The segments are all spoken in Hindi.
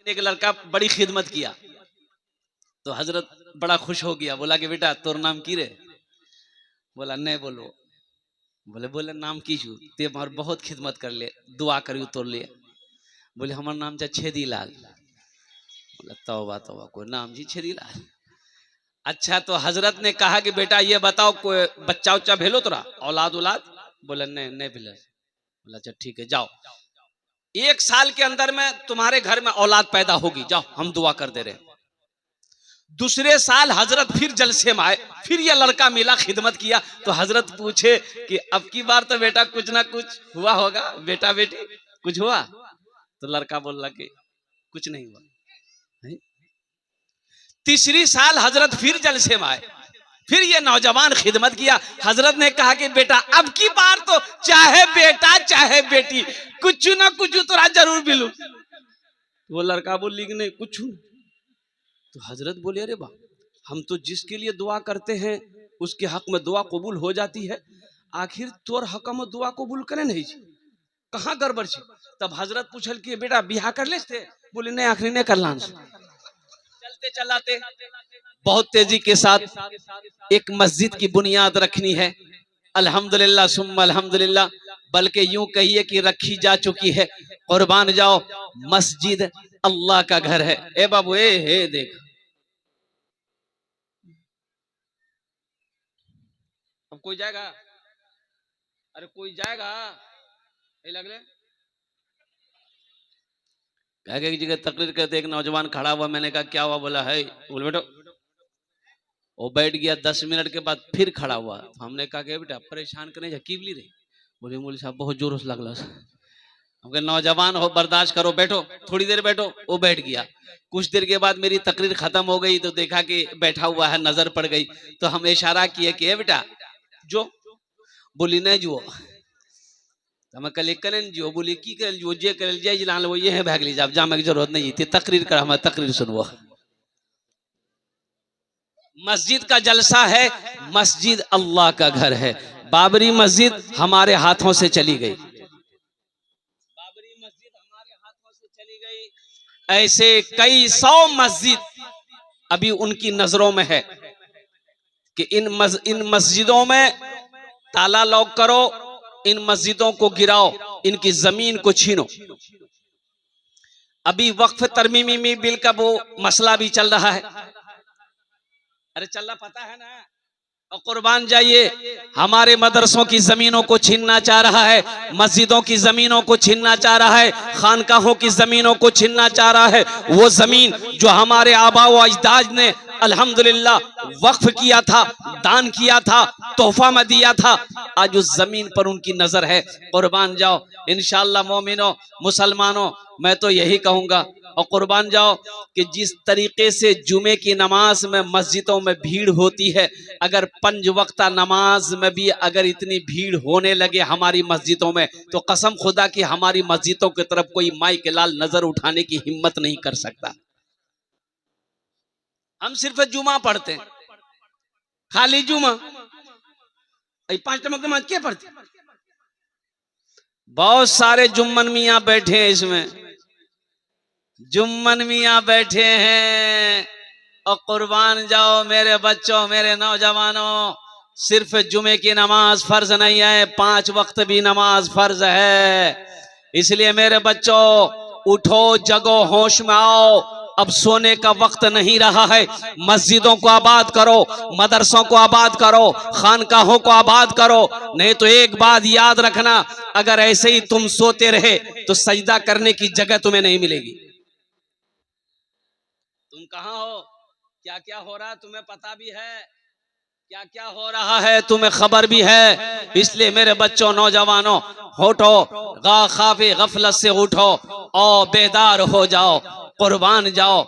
एक लड़का बड़ी खिदमत किया तो हजरत बड़ा खुश हो गया, बोला कि बेटा तोर नाम की रे? बोला नहीं बोलो। बोले बोले नाम की छू ते हमार बहुत खिदमत कर ले, दुआ करियो तोर लिए। बोले हमार नाम जा छेदी लाल। बोला तौबा तौबा, कोई नाम जी छेदी लाल। अच्छा तो हजरत ने कहा कि बेटा ये बताओ कोई बच्चा उच्चा भेलो तोरा, औलाद औलाद? बोले नहीं नहीं भेले। बोला अच्छा ठीक है जाओ, 1 साल के अंदर में तुम्हारे घर में औलाद पैदा होगी, जाओ हम दुआ कर दे रहे। दूसरे साल हजरत फिर जलसे में आए, फिर ये लड़का मिला, खिदमत किया तो हजरत पूछे कि अब की बार तो बेटा कुछ ना कुछ हुआ होगा, बेटा बेटी कुछ हुआ? तो लड़का बोल रहा कि कुछ नहीं हुआ। तीसरी साल हजरत फिर जलसे में आए, फिर ये नौजवान खिदमत किया। हजरत ने कहा कि बेटा अब की बार तो चाहे बेटा चाहे बेटी कुछ ना कुछ तो जरूर मिलू। वो लड़का बोल ली नहीं कुछ। तो हजरत बोले अरे बा, हम तो जिसके लिए दुआ करते हैं उसके हक में दुआ कबूल हो जाती है, आखिर तोर हक में दुआ कबूल करे नहीं, कहाँ गड़बड़ छी? तब हजरत पूछल कि बेटा बिहा कर ले थे? बोले नहीं आखिरी नहीं कर लान। चलते चलाते बहुत तेजी के साथ एक मस्जिद की बुनियाद रखनी है, अल्हम्दुलिल्लाह सुम्मा अल्हम्दुलिल्लाह, बल्कि यूं कहिए कि रखी जा चुकी है। कुर्बान जाओ, मस्जिद अल्लाह का घर है। ए बाबू ए हे देख, अब कोई जाएगा? अरे कोई जाएगा? लग रहे एक जगह तकरीर करते, एक नौजवान खड़ा हुआ, मैंने कहा क्या हुआ? बोला है, बोल बेटो। वो बैठ गया, 10 मिनट के बाद फिर खड़ा हुआ। तो हमने कहा कि बेटा परेशान करने जा कीबली रे? बोले मौलवी साहब बहुत जोर से लगला। हमने नौजवान हो बर्दाश्त करो, बैठो थोड़ी देर बैठो। वो बैठ गया। कुछ देर के बाद मेरी तकरीर खत्म हो गई तो देखा कि बैठा हुआ है, नजर पड़ गई तो हम इशारा किए कि बेटा जो। बोली नहीं जो हम कल करें जो। बोली की कर जो जे कर जे जिला वो ये है भाग ली जा जामे की जरूरत नहीं थी, तकरीर कर हम तकरीर सुनवो। मस्जिद का जलसा है, मस्जिद अल्लाह का घर है। बाबरी मस्जिद हमारे हाथों से चली गई, बाबरी मस्जिद हमारे हाथों से चली गई। ऐसे कई 100 मस्जिद अभी उनकी नजरों में है कि इन मस्जिदों में ताला लॉक करो, इन मस्जिदों को गिराओ, इनकी जमीन को छीनो। अभी वक्फ तरमीमी बिल का वो मसला भी चल रहा है। अरे चल रहा पता है ना? और कुर्बान जाइए, हमारे मदरसों की जमीनों को छीनना चाह रहा है, मस्जिदों की जमीनों को छीनना चाह रहा है, खानकाहों की जमीनों को छीनना चाह रहा है। वो जमीन जो हमारे आबा व अजदाद ने अल्हम्दुलिल्लाह वक्फ किया था, दान किया था, तोहफा में दिया था, आज उस जमीन पर उनकी नजर है। कुर्बान जाओ, इंशाअल्लाह मोमिनों मुसलमानों, मैं तो यही कहूंगा और कुर्बान जाओ कि जिस तरीके से जुमे की नमाज में मस्जिदों में भीड़ होती है, अगर 5 वक्ता नमाज में भी अगर इतनी भीड़ होने लगे हमारी मस्जिदों में, तो कसम खुदा की हमारी मस्जिदों की तरफ कोई माई के लाल नजर उठाने की हिम्मत नहीं कर सकता। हम सिर्फ जुमा पढ़ते हैं, खाली जुमा, 5 नमाज क्या पढ़ते? बहुत सारे जुम्मन मियाँ बैठे हैं, इसमें जुम्मन मियाँ बैठे हैं। और कुर्बान जाओ मेरे बच्चों, मेरे नौजवानों, सिर्फ जुमे की नमाज फर्ज नहीं है, 5 वक्त भी नमाज फर्ज है। इसलिए मेरे बच्चों उठो, जगो, होश में आओ, अब सोने का वक्त नहीं रहा है। मस्जिदों को आबाद करो, मदरसों को आबाद करो, खानकाहों को आबाद करो। नहीं तो एक बात याद रखना, अगर ऐसे ही तुम सोते रहे तो सजदा करने की जगह तुम्हें नहीं मिलेगी। तुम कहाँ हो, क्या क्या हो रहा है तुम्हें पता भी है, क्या क्या हो रहा है तुम्हें खबर भी है। इसलिए मेरे बच्चों नौजवानों, उठो, खाफे गफलत से उठो और बेदार हो जाओ, कुर्बान जाओ,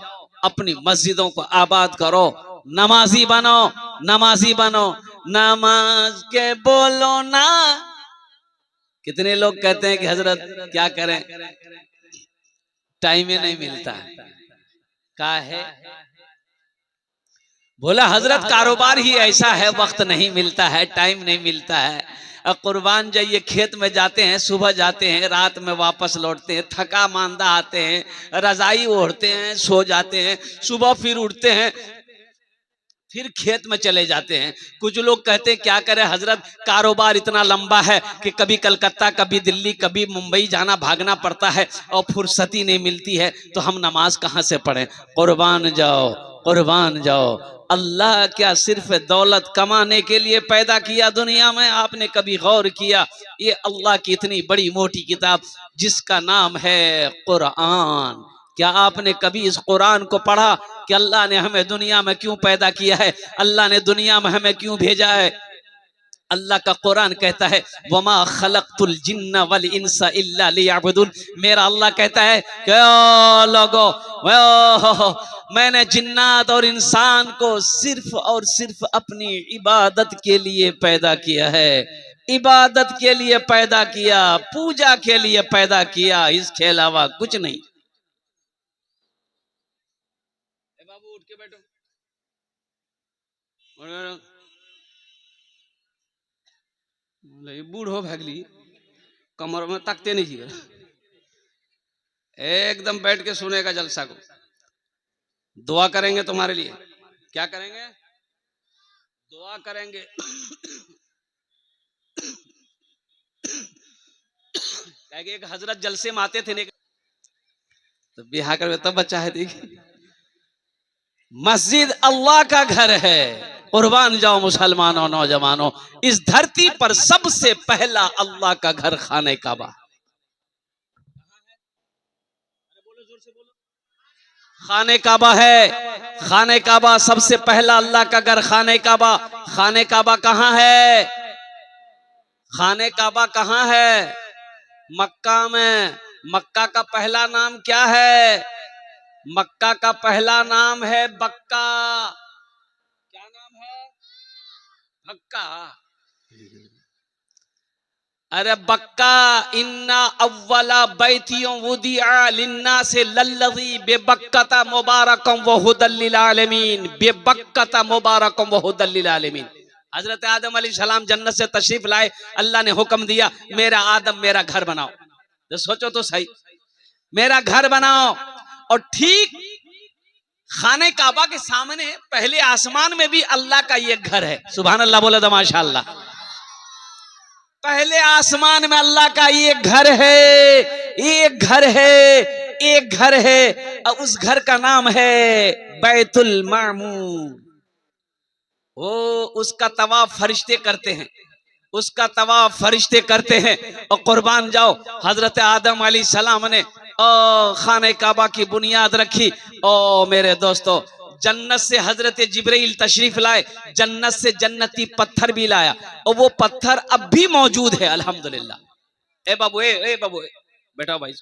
अपनी मस्जिदों को आबाद करो, नमाजी बनो, नमाजी बनो। नमाज के बोलो ना। कितने लोग कहते हैं कि हजरत क्या करें, टाइम ही नहीं मिलता। क्या है? बोला हजरत कारोबार ही ऐसा है, वक्त नहीं मिलता है, टाइम नहीं मिलता है। कुर्बान जाइए, खेत में जाते हैं, सुबह जाते हैं, रात में वापस लौटते हैं, थका मांदा आते हैं, रजाई ओढ़ते हैं, सो जाते हैं, सुबह फिर उठते हैं, फिर खेत में चले जाते हैं। कुछ लोग कहते हैं क्या करें हजरत, कारोबार इतना लंबा है कि कभी कलकत्ता, कभी दिल्ली, कभी मुंबई जाना भागना पड़ता है और फुर्सती नहीं मिलती है, तो हम नमाज कहाँ से पढ़ें। कुर्बान जाओ, कुर्बान जाओ। अल्लाह क्या सिर्फ दौलत कमाने के लिए पैदा किया दुनिया में? आपने कभी गौर किया? ये अल्लाह की इतनी बड़ी मोटी किताब जिसका नाम है कुरान, क्या आपने कभी इस कुरान को पढ़ा कि अल्लाह ने हमें दुनिया में क्यों पैदा किया है, अल्लाह ने दुनिया में हमें क्यों भेजा है? अल्लाह का कुरान कहता है वमा खलक़तुल जिन्ना वल इंसा इल्ला लियअबुदून। मेरा अल्लाह कहता है क्या लोगो, मैंने जिन्नात और इंसान को सिर्फ और सिर्फ अपनी इबादत के लिए पैदा किया है, इबादत के लिए पैदा किया, पूजा के लिए पैदा किया, इसके अलावा कुछ नहीं। बाबू उठ के बैठो, बूढ़ो भगली कमर में तकते नहीं जी, एकदम बैठ के सुनेगा जलसा को। दुआ करेंगे तुम्हारे लिए। क्या करेंगे? दुआ करेंगे। एक हजरत जलसे में आते थे नहीं तो बिहार कर तब बच्चा है, देखिए मस्जिद अल्लाह का घर है। कुर्बान जाओ मुसलमानों, नौजवानों, इस धरती पर सबसे पहला अल्लाह का घर खाने काबा। खाने काबा है, खाने काबा सबसे पहला अल्लाह का घर खाने काबा। खाने काबा कहाँ है? खाने काबा कहाँ है? मक्का में। मक्का का पहला नाम क्या है? मक्का का पहला नाम है बक्का। क्या नाम है? बक्का। अरे बक्का, इन्ना अव्वला बैतियों वुदिआ लिन्ना से लल्लज़ी बेबक्कता मुबारकम व हुदल लिल आलमीन, बेबक्कता मुबारकम व हुदल लिल आलमीन। हजरत आदम अलैहिस्सलाम जन्नत से तशरीफ लाए, अल्लाह ने हुक्म दिया मेरा आदम मेरा घर बनाओ। तो सोचो तो सही, मेरा घर बनाओ। और ठीक खाने काबा के सामने पहले आसमान में भी अल्लाह का ये घर है। सुभान अल्लाह बोले तो माशाअल्लाह। पहले आसमान में अल्लाह का ये घर है, एक घर है, एक घर है, और उस घर का नाम है बैतुल मामूर। वो उसका तवाफ फरिश्ते करते हैं, उसका तवाफ फरिश्ते करते हैं। और कुर्बान जाओ, हजरत आदम अलैहिस्सलाम ने खाने काबा की बुनियाद रखी। ओ मेरे दोस्तों, जन्नत से हजरत जिब्राइल तशरीफ लाए, जन्नत से जन्नती पत्थर भी लाया, और वो पत्थर अब भी मौजूद है अल्हम्दुलिल्लाह। ए बाबू, ए बाबू, बैठा भाई।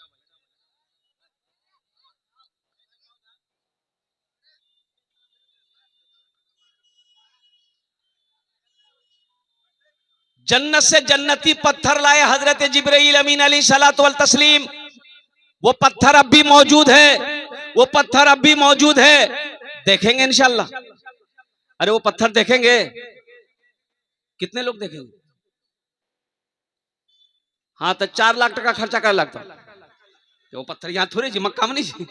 जन्नत से जन्नती पत्थर लाए हजरत जिब्राइल अमीन अलैहिस्सलातु वल तस्लीम। वो पत्थर अब भी मौजूद है, वो पत्थर अब भी मौजूद है। देखेंगे इंशाल्लाह। अरे वो पत्थर देखेंगे, कितने लोग देखेंगे? हाँ तो 4 लाख टका खर्चा कर लगता वो पत्थर यहाँ थोड़ी जी, मक्का में नहीं जी।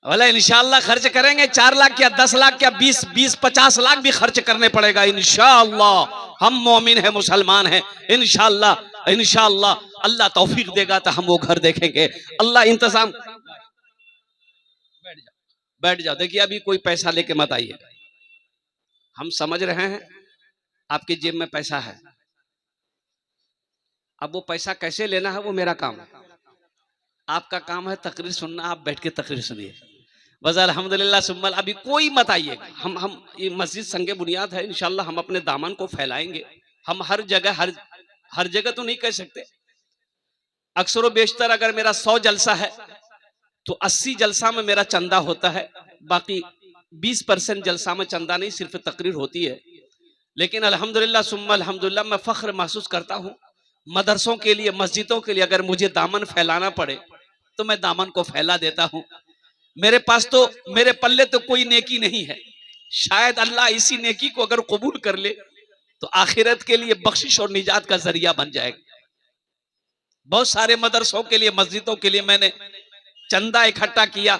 बोले इंशाल्लाह खर्च करेंगे। 4 लाख या 10 लाख या 20-50 लाख भी खर्च करने पड़ेगा इंशाल्लाह। हम मोमिन हैं, मुसलमान हैं, इंशाल्लाह इंशाल्लाह अल्लाह तौफीक देगा तो हम वो घर देखेंगे। अल्लाह इंतजाम। बैठ जाओ, बैठ जाओ। देखिए अभी कोई पैसा लेके मत आइए, हम समझ रहे हैं आपकी जेब में पैसा है। अब वो पैसा कैसे लेना है वो मेरा काम है, आपका काम है तकरीर सुनना। आप बैठ के तकरीर सुनिए बस। अल्हम्दुलिल्लाह सुम्मल। अभी कोई मत आइए, हम ये मस्जिद संगे बुनियाद है, इंशाल्लाह हम अपने दामन को फैलाएंगे। हम हर जगह हर जगह तो नहीं कह सकते। अक्सर बेशतर अगर मेरा 100 जलसा है तो 80 जलसा में मेरा चंदा होता है, बाकी 20% जलसा में चंदा नहीं, सिर्फ तकरीर होती है। लेकिन अल्हम्दुलिल्लाह सुम्मा अल्हम्दुलिल्लाह मैं फख्र महसूस करता हूँ मदरसों के लिए, मस्जिदों के लिए। अगर मुझे दामन फैलाना पड़े तो मैं दामन को फैला देता हूँ। मेरे पास तो, मेरे पल्ले तो कोई नेकी नहीं है, शायद अल्लाह इसी नेकी को अगर कबूल कर ले तो आखिरत के लिए बख्शिश और निजात का जरिया बन जाएगा। बहुत सारे मदरसों के लिए, मस्जिदों के लिए मैंने चंदा इकट्ठा किया,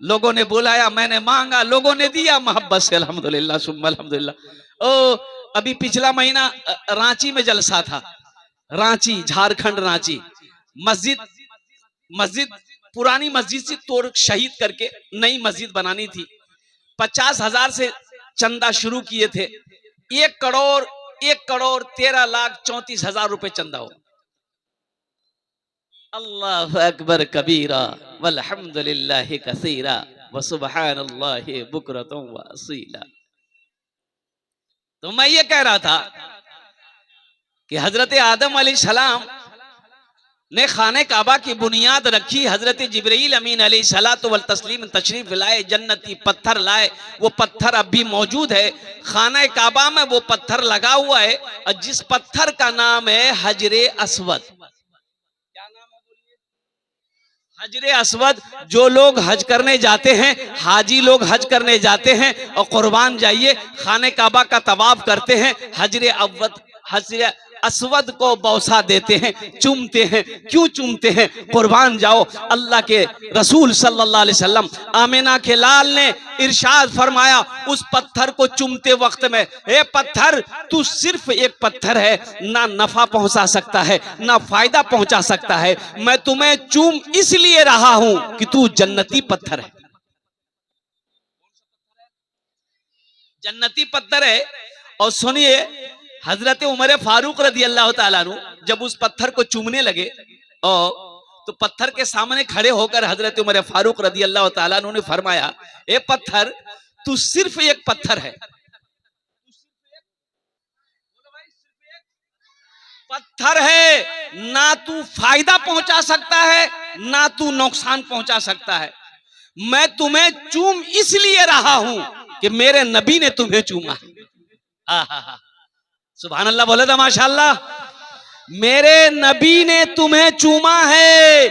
लोगों ने बुलाया, मैंने मांगा, लोगों ने दिया मोहब्बत से, अल्हम्दुलिल्लाह सुम्मा अल्हम्दुलिल्लाह। ओ अभी पिछला महीना रांची में जलसा था, रांची झारखंड रांची, मस्जिद पुरानी मस्जिद से तोड़ शहीद करके नई मस्जिद बनानी थी। 50,000 से चंदा शुरू किए थे, 1,13,34,000 रुपए चंदा हो। अल्लाह अकबर कबीरा वल्हम्दुलिल्लाहि कसीरा व सुब्हानल्लाहि बुकरतुम व असीला। तो मैं ये कह रहा था कि हजरत आदम अलैहिस्सलाम ने खाने काबा की बुनियाद रखी, हजरत जिब्रील अमीन अलैहिस्सलातु वल तस्लीम तशरीफ लाए, जन्नती पत्थर लाए, वो पत्थर अब भी मौजूद है खाने काबा में, वो पत्थर लगा हुआ है, और जिस पत्थर का नाम है हजरे अस्वद। क्या नाम है बोलिए? हजरे अस्वद। जो लोग हज करने जाते हैं, हाजी लोग हज करने जाते हैं और कुर्बान जाइए खाने काबा का तवाफ करते हैं, हजरे अस्वद को बौसा देते हैं, चूमते हैं। क्यों चूमते हैं? कुर्बान जाओ, अल्लाह के रसूल सल्लल्लाहु अलैहि वसल्लम आमिना के लाल ने इरशाद फरमाया उस पत्थर को चूमते वक्त में, ए पत्थर तू सिर्फ एक पत्थर है, ना नफा पहुंचा सकता है ना फायदा पहुंचा सकता है, मैं तुम्हें चूम इसलिए रहा हूं कि तू जन्नती पत्थर है। जन्नती पत्थर है। और सुनिए, हजरत उमर फारूक रदी अल्लाह ताला अन्हु जब उस पत्थर को चूमने लगे और तो पत्थर के सामने खड़े होकर हजरत उमर फारूक रदी अल्लाह ताला अन्हु ने फरमाया, ए पत्थर तू सिर्फ एक पत्थर है, पत्थर है, ना तू फायदा पहुंचा सकता है ना तू नुकसान पहुंचा सकता है, मैं तुम्हें चूम इसलिए रहा हूं कि मेरे नबी ने तुम्हें चूमा। सुभान अल्लाह बोले तो माशाअल्लाह। मेरे नबी ने तुम्हें चूमा है,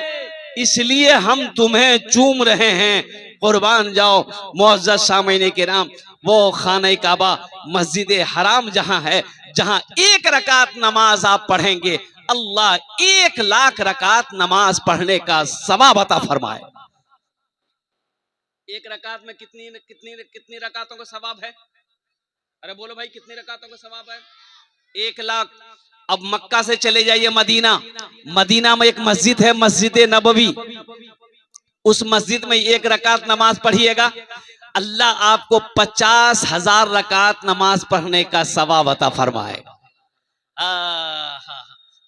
इसलिए हम तुम्हें चूम रहे हैं। कुर्बान जाओ मुअज़्ज़ज़ सामीने किराम, वो खाने काबा मस्जिद हराम जहां है, जहां 1 रकात नमाज आप पढ़ेंगे, अल्लाह 1,00,000 रकात नमाज पढ़ने का सवाब अता फरमाए। 1 रकात में कितनी रकातों का सवाब है? अरे बोलो भाई, कितनी रकातों का सवाब है? 1,00,000। अब मक्का से चले जाइए मदीना, मदीना में एक मस्जिद है मस्जिद नबवी, उस मस्जिद में 1 रकात नमाज पढ़िएगा, अल्लाह आपको 50,000 रकात नमाज पढ़ने का सवाब अता फरमाएगा।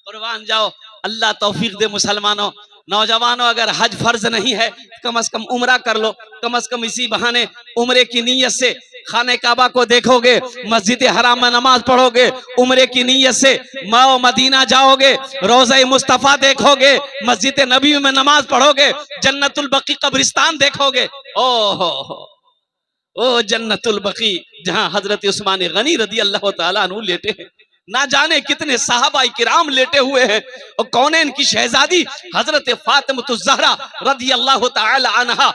कुर्बान जाओ, अल्लाह तौफीक दे मुसलमानों। नौजवानों, अगर हज फर्ज नहीं है कम से कम उम्रा कर लो, कम से कम इसी बहाने उम्रे की नीयत से खाने काबा को देखोगे, मस्जिद हराम में नमाज पढ़ोगे, उम्रे की नीयत से मदीना जाओगे, रोज़ा मुस्तफा देखोगे, मस्जिद नबी में नमाज पढ़ोगे, जन्नतुल बकी कब्रिस्तान देखोगे। ओ जन्नतुल बकी, जहां हजरत उस्मान गनी रदी अल्लाह ताला अन्हु लेटे हैं, ना जाने कितने साहबा किराम लेटे हुए हैं, और कौन है इनकी शहजादी हजरत फातिमा ज़हरा रदी अल्लाह ताला अन्हा